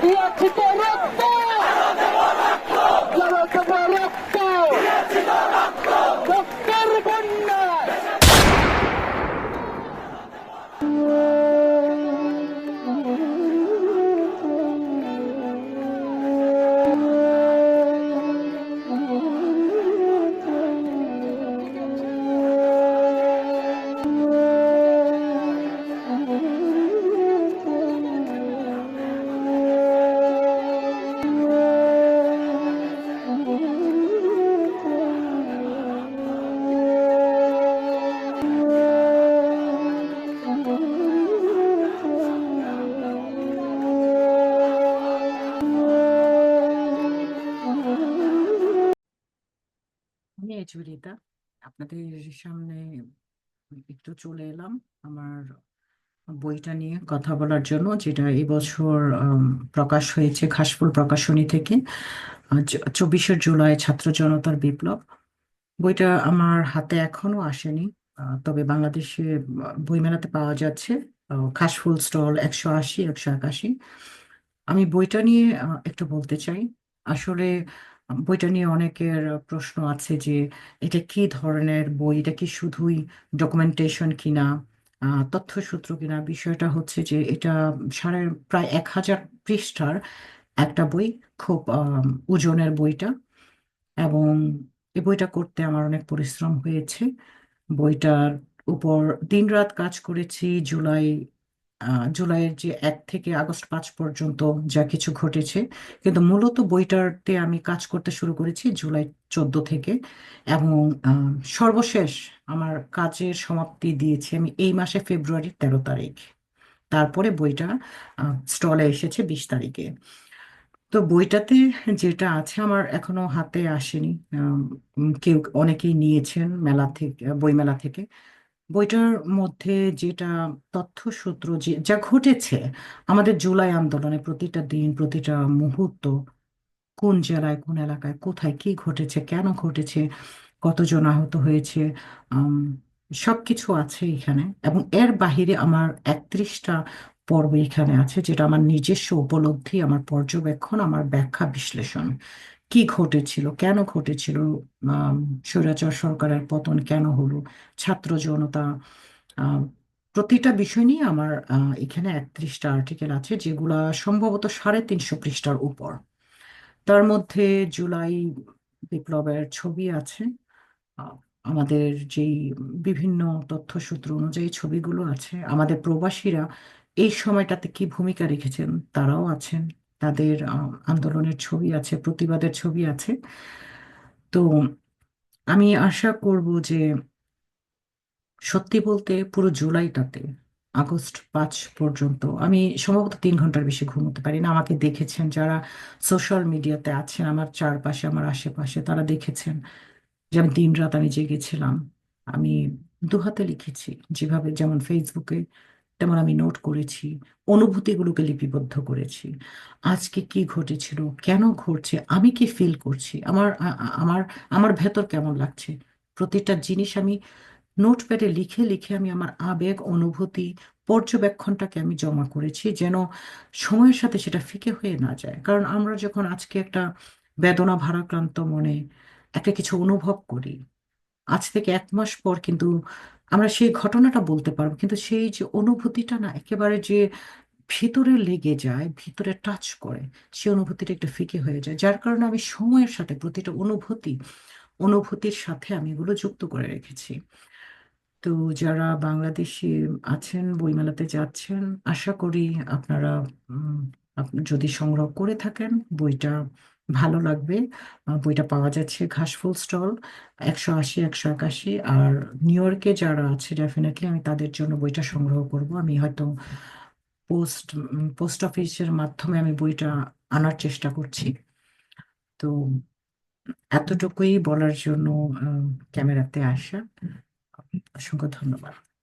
দিয়েছি তো রক্ত, যারা দেবো রক্ত, রক্তের বন্যায়। আমি সুরিতা, আপনাদের সামনে একটু চলে এলাম আমার বইটা নিয়ে কথা বলার জন্য, যেটা এবছর প্রকাশ হয়েছে ঘাসফুল প্রকাশনী থেকে। 24শে জুলাই ছাত্র জনতার বিপ্লব। বইটা আমার হাতে এখনো আসেনি, তবে বাংলাদেশে বইমেলাতে পাওয়া যাচ্ছে। ঘাসফুল স্টল 180, 181। আমি বইটা নিয়ে একটু বলতে চাই। আসলে বইটা নিয়ে অনেকের প্রশ্ন আছে যে এটা কি ধরনের বই, এটা কি শুধুই ডকুমেন্টেশন কিনা, তথ্যসূত্র কিনা। বিষয়টা হচ্ছে যে এটা প্রায় 1000 পৃষ্ঠার একটা বই, খুব ওজনের বইটা। এবং এই বইটা করতে আমার অনেক পরিশ্রম হয়েছে। বইটার উপর দিনরাত কাজ করেছি। জুলাইয়ের যে 1 থেকে আগস্ট 5 পর্যন্ত যা কিছু ঘটেছে, কিন্তু মূলত বইটাতে আমি কাজ করতে শুরু করেছি জুলাই 14 থেকে। এবং সর্বশেষ আমার কাজের সমাপ্তি দিয়েছি আমি এই মাসে ফেব্রুয়ারির 13 তারিখ। তারপরে বইটা স্টলে এসেছে 20 তারিখে। তো বইটাতে যেটা আছে আমার এখনো হাতে আসেনি। অনেকেই নিয়েছেন মেলা থেকে, বইমেলা থেকে। বইটার মধ্যে যেটা তথ্যসূত্র, যা ঘটেছে আমাদের জুলাই আন্দোলনে, প্রতিটা দিন, প্রতিটা মুহূর্ত, কোন জেলায়, কোন এলাকায়, কোথায় কি ঘটেছে, কেন ঘটেছে, কতজন আহত হয়েছে, আম, সবকিছু আছে এখানে। এবং এর বাহিরে আমার 31টা পর্ব এখানে আছে, যেটা আমার নিজস্ব উপলব্ধি, আমার পর্যবেক্ষণ, আমার ব্যাখ্যা, বিশ্লেষণ। কি ঘটেছিল, কেন ঘটেছিল, আম, স্বৈরাচার সরকারের পতন কেন হলো, ছাত্র জনতা, আহ, প্রতিটা বিষয় নিয়ে আমার এখানে 31টা আর্টিকেল আছে, যেগুলা সম্ভবত 350 পৃষ্ঠার উপর। তার মধ্যে জুলাই বিপ্লবের ছবি আছে। আহ, আমাদের যেই বিভিন্ন তথ্যসূত্র অনুযায়ী ছবিগুলো আছে, আমাদের প্রবাসীরা এই সময়টাতে কি ভূমিকা রেখেছেন তারাও আছেন। তাদের আন্দোলনের ছবি আছে, প্রতিবাদের ছবি আছে। তো আমি আশা করব যে, সত্যি বলতে, পুরো জুলাইটাতে আগস্ট 5 পর্যন্ত আমি সম্ভবত 3 ঘন্টার বেশি ঘুমোতে পারি না। আমাকে দেখেছেন যারা সোশ্যাল মিডিয়াতে আছেন, আমার চারপাশে, আমার আশেপাশে, তারা দেখেছেন যে আমি দিনরাত আমি জেগেছিলাম। আমি দুহাতে লিখেছি, যেভাবে, যেমন ফেসবুকে, তেমন আমি নোট করেছি, অনুভূতিগুলোকে লিপিবদ্ধ করেছি। আজকে কি ঘটেছিল, কেন ঘটছে, আমি কি ফিল করছি, আমার আমার ভেতর কেমন লাগছে, প্রতিটা জিনিস আমি নোটপ্যাডে লিখে লিখে আমি আমার আবেগ, অনুভূতি, পর্যবেক্ষণটাকে আমি জমা করেছি, যেন সময়ের সাথে সেটা ফিকে হয়ে না যায়। কারণ আমরা যখন আজকে একটা বেদনা ভারাক্রান্ত মনে একটা কিছু অনুভব করি, আজ থেকে 1 মাস পর কিন্তু আমরা সেই ঘটনাটা বলতে পারবো, কিন্তু সেই যে অনুভূতিটা না, একেবারে যে ভিতরে লেগে যায়, ভিতরে টাচ করে, সেই অনুভূতিটা একটু ফিকে হয়ে যায়। যার কারণে আমি সময়ের সাথে প্রতিটা অনুভূতির সাথে আমি এগুলো যুক্ত করে রেখেছি। তো যারা বাংলাদেশি আছেন, বইমেলাতে যাচ্ছেন, আশা করি আপনারা যদি সংগ্রহ করে থাকেন, বইটা ভালো লাগবে। বইটা পাওয়া যাচ্ছে ঘাসফুল স্টল 180, 181। আর নিউ ইয়র্কে যারা আছে, ডেফিনেটলি আমি তাদের জন্য বইটা সংগ্রহ করব। আমি হয়তো পোস্ট পোস্ট অফিসের মাধ্যমে আমি বইটা আনার চেষ্টা করছি। তো এতটুকুই বলার জন্য ক্যামেরাতে আসা। অসংখ্য ধন্যবাদ।